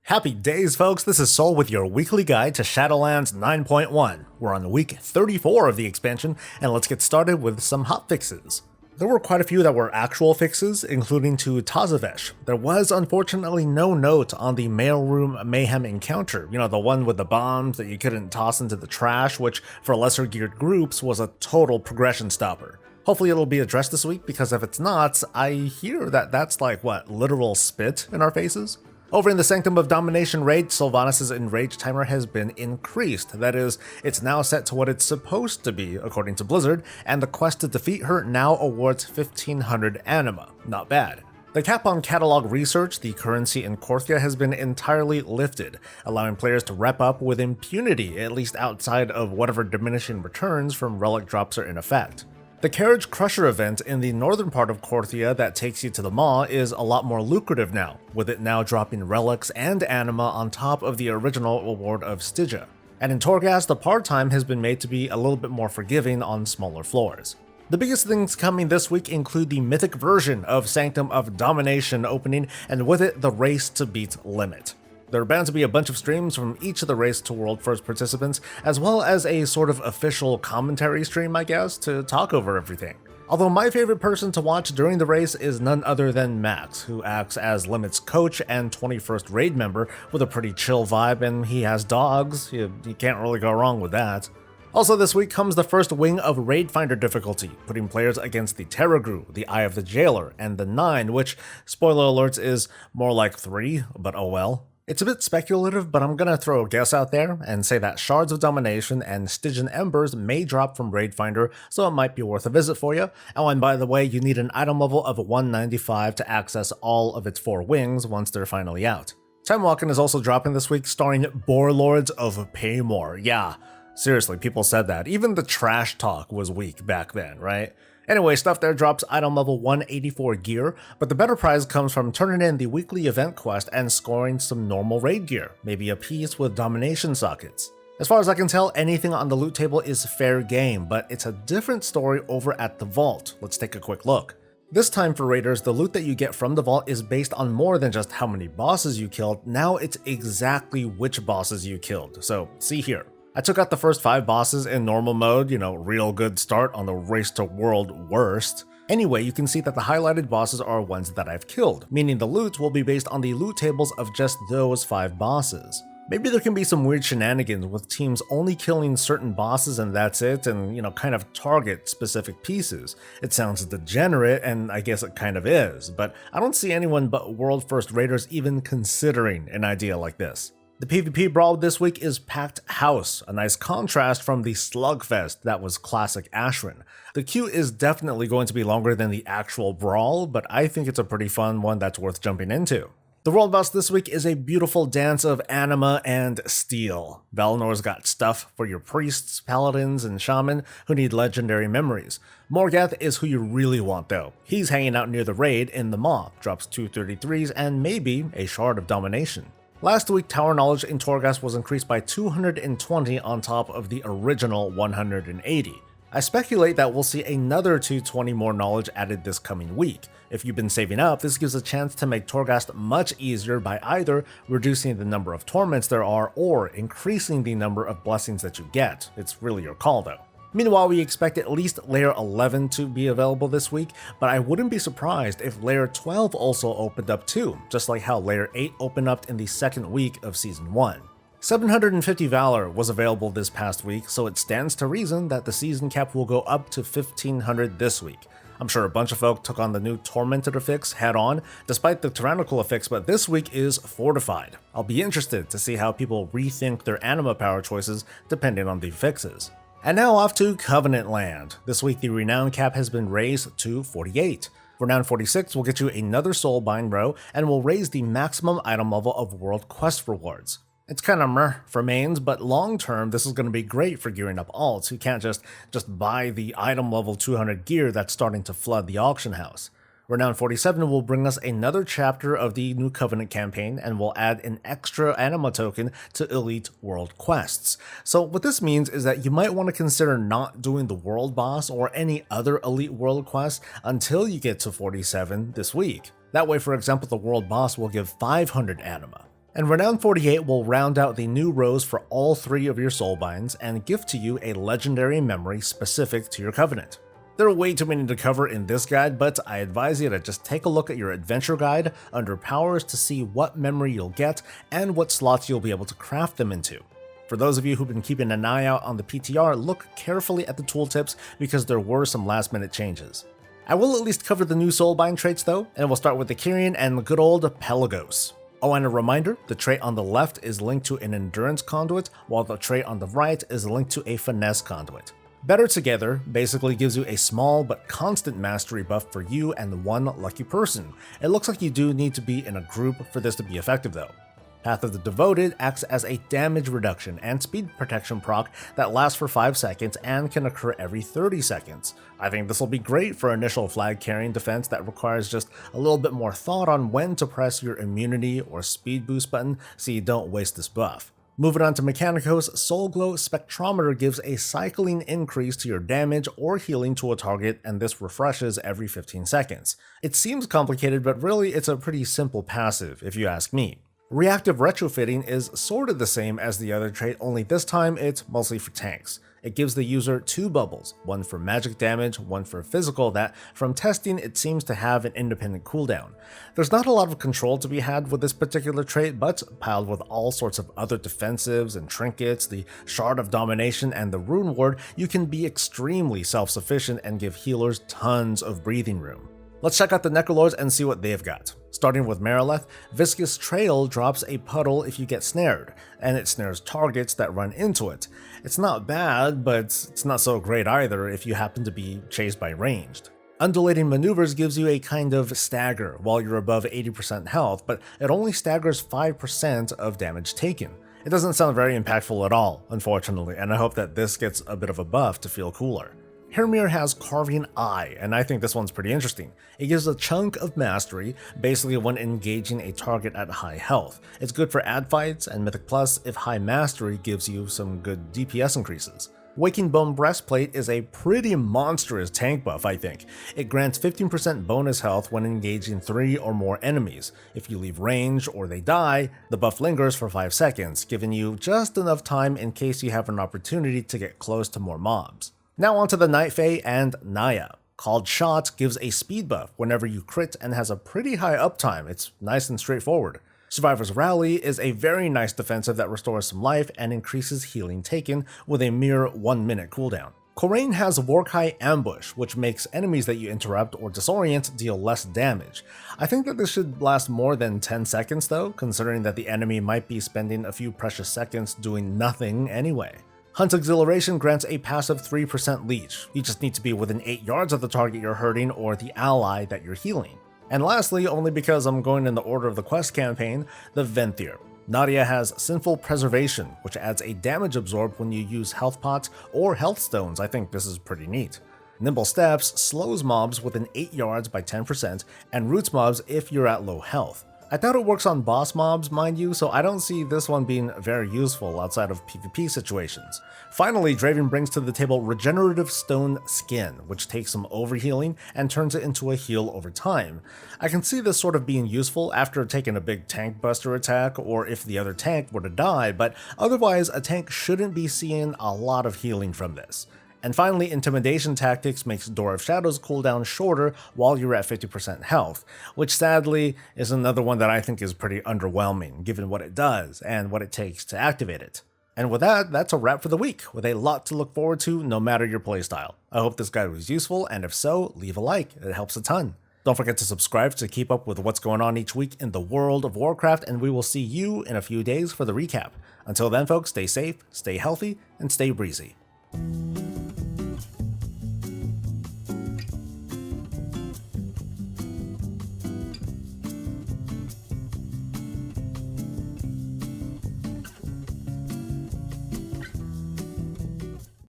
Happy days, folks! This is Soul with your weekly guide to Shadowlands 9.1. We're on week 34 of the expansion, and let's get started with some hotfixes. There were quite a few that were actual fixes, including to Tazavesh. There was unfortunately no note on the mailroom mayhem encounter, the one with the bombs that you couldn't toss into the trash, which for lesser geared groups was a total progression stopper. Hopefully it'll be addressed this week, because if it's not, I hear that that's literal spit in our faces? Over in the Sanctum of Domination raid, Sylvanas' enrage timer has been increased. That is, it's now set to what it's supposed to be, according to Blizzard, and the quest to defeat her now awards 1500 anima. Not bad. The cap on catalog research, the currency in Korthia, has been entirely lifted, allowing players to wrap up with impunity, at least outside of whatever diminishing returns from relic drops are in effect. The Carriage Crusher event in the northern part of Korthia that takes you to the Maw is a lot more lucrative now, with it now dropping relics and anima on top of the original award of Stygia. And in Torghast, the part time has been made to be a little bit more forgiving on smaller floors. The biggest things coming this week include the mythic version of Sanctum of Domination opening, and with it, the Race to Beat limit. There are bound to be a bunch of streams from each of the Race to World First participants, as well as a sort of official commentary stream, I guess, to talk over everything. Although my favorite person to watch during the race is none other than Max, who acts as Limit's coach and 21st raid member with a pretty chill vibe, and he has dogs. You can't really go wrong with that. Also this week comes the first wing of Raid Finder difficulty, putting players against the Terragru, the Eye of the Jailer, and the 9, which, spoiler alerts, is more like 3, but oh well. It's a bit speculative, but I'm gonna throw a guess out there and say that Shards of Domination and Stygian Embers may drop from Raid Finder, so it might be worth a visit for you. Oh, and by the way, you need an item level of 195 to access all of its 4 wings once they're finally out. Time Walking is also dropping this week, starring Boarlords of Paymore. Yeah, seriously, people said that. Even the trash talk was weak back then, right? Anyway, stuff there drops item level 184 gear, but the better prize comes from turning in the weekly event quest and scoring some normal raid gear, maybe a piece with domination sockets. As far as I can tell, anything on the loot table is fair game, but it's a different story over at the Vault. Let's take a quick look. This time for raiders, the loot that you get from the Vault is based on more than just how many bosses you killed. Now it's exactly which bosses you killed, so see here. I took out the first 5 bosses in normal mode, real good start on the Race to World worst. Anyway, you can see that the highlighted bosses are ones that I've killed, meaning the loot will be based on the loot tables of just those 5 bosses. Maybe there can be some weird shenanigans with teams only killing certain bosses and that's it, and kind of target specific pieces. It sounds degenerate, and I guess it kind of is, but I don't see anyone but World First Raiders even considering an idea like this. The PvP brawl this week is Packed House, a nice contrast from the slugfest that was classic Ashran. The queue is definitely going to be longer than the actual brawl, but I think it's a pretty fun one that's worth jumping into. The world boss this week is a beautiful dance of anima and steel. Valinor's got stuff for your priests, paladins, and shaman who need legendary memories. Morgath is who you really want though. He's hanging out near the raid in the Maw, drops 233s and maybe a Shard of Domination. Last week, Tower Knowledge in Torghast was increased by 220 on top of the original 180. I speculate that we'll see another 220 more knowledge added this coming week. If you've been saving up, this gives a chance to make Torghast much easier by either reducing the number of torments there are or increasing the number of blessings that you get. It's really your call though. Meanwhile, we expect at least Layer 11 to be available this week, but I wouldn't be surprised if Layer 12 also opened up too, just like how Layer 8 opened up in the second week of Season 1. 750 Valor was available this past week, so it stands to reason that the season cap will go up to 1500 this week. I'm sure a bunch of folk took on the new Tormented affix head on, despite the Tyrannical affix, but this week is Fortified. I'll be interested to see how people rethink their anima power choices depending on the fixes. And now off to Covenant Land. This week the Renown cap has been raised to 48. Renown 46 will get you another Soulbind row and will raise the maximum item level of World Quest rewards. It's kinda meh for mains, but long term this is going to be great for gearing up alts who can't just buy the item level 200 gear that's starting to flood the auction house. Renown 47 will bring us another chapter of the new Covenant campaign and will add an extra anima token to Elite World Quests. So what this means is that you might want to consider not doing the World Boss or any other Elite World Quest until you get to 47 this week. That way, for example, the World Boss will give 500 anima. And Renown 48 will round out the new rows for all 3 of your soulbinds and give to you a legendary memory specific to your covenant. There are way too many to cover in this guide, but I advise you to just take a look at your adventure guide under powers to see what memory you'll get and what slots you'll be able to craft them into. For those of you who've been keeping an eye out on the PTR, look carefully at the tooltips because there were some last minute changes. I will at least cover the new soulbind traits though, and we'll start with the Kyrian and the good old Pelagos. Oh, and a reminder, the trait on the left is linked to an endurance conduit, while the trait on the right is linked to a finesse conduit. Better Together basically gives you a small but constant mastery buff for you and one lucky person. It looks like you do need to be in a group for this to be effective though. Path of the Devoted acts as a damage reduction and speed protection proc that lasts for 5 seconds and can occur every 30 seconds. I think this will be great for initial flag carrying defense that requires just a little bit more thought on when to press your immunity or speed boost button so you don't waste this buff. Moving on to Mechanicos, Soul Glow Spectrometer gives a cycling increase to your damage or healing to a target, and this refreshes every 15 seconds. It seems complicated, but really it's a pretty simple passive if you ask me. Reactive Retrofitting is sort of the same as the other trait, only this time it's mostly for tanks. It gives the user 2 bubbles, one for magic damage, one for physical, that from testing it seems to have an independent cooldown. There's not a lot of control to be had with this particular trait, but piled with all sorts of other defensives and trinkets, the Shard of Domination and the Rune Ward, you can be extremely self-sufficient and give healers tons of breathing room. Let's check out the Necrolords and see what they've got. Starting with Marileth, Viscous Trail drops a puddle if you get snared, and it snares targets that run into it. It's not bad, but it's not so great either if you happen to be chased by ranged. Undulating Maneuvers gives you a kind of stagger while you're above 80% health, but it only staggers 5% of damage taken. It doesn't sound very impactful at all, unfortunately, and I hope that this gets a bit of a buff to feel cooler. Hermir has Carving Eye, and I think this one's pretty interesting. It gives a chunk of mastery, basically when engaging a target at high health. It's good for ad fights and Mythic Plus if high mastery gives you some good DPS increases. Waking Bone Breastplate is a pretty monstrous tank buff, I think. It grants 15% bonus health when engaging 3 or more enemies. If you leave range or they die, the buff lingers for 5 seconds, giving you just enough time in case you have an opportunity to get close to more mobs. Now onto the Night Fae and Naya. Called Shot gives a speed buff whenever you crit and has a pretty high uptime. It's nice and straightforward. Survivor's Rally is a very nice defensive that restores some life and increases healing taken with a mere 1 minute cooldown. Corraine has Warkai Ambush, which makes enemies that you interrupt or disorient deal less damage. I think that this should last more than 10 seconds though, considering that the enemy might be spending a few precious seconds doing nothing anyway. Hunt Exhilaration grants a passive 3% leech. You just need to be within 8 yards of the target you're hurting or the ally that you're healing. And lastly, only because I'm going in the order of the quest campaign, the Venthyr. Nadia has Sinful Preservation, which adds a damage absorb when you use health pots or health stones. I think this is pretty neat. Nimble Steps slows mobs within 8 yards by 10% and roots mobs if you're at low health. I doubt it works on boss mobs, mind you, so I don't see this one being very useful outside of PvP situations. Finally, Draven brings to the table Regenerative Stone Skin, which takes some overhealing and turns it into a heal over time. I can see this sort of being useful after taking a big tank buster attack or if the other tank were to die, but otherwise a tank shouldn't be seeing a lot of healing from this. And finally, Intimidation Tactics makes Door of Shadows cooldown shorter while you're at 50% health, which sadly is another one that I think is pretty underwhelming given what it does and what it takes to activate it. And with that, that's a wrap for the week, with a lot to look forward to no matter your playstyle. I hope this guide was useful, and if so, leave a like, it helps a ton. Don't forget to subscribe to keep up with what's going on each week in the world of Warcraft, and we will see you in a few days for the recap. Until then folks, stay safe, stay healthy, and stay breezy.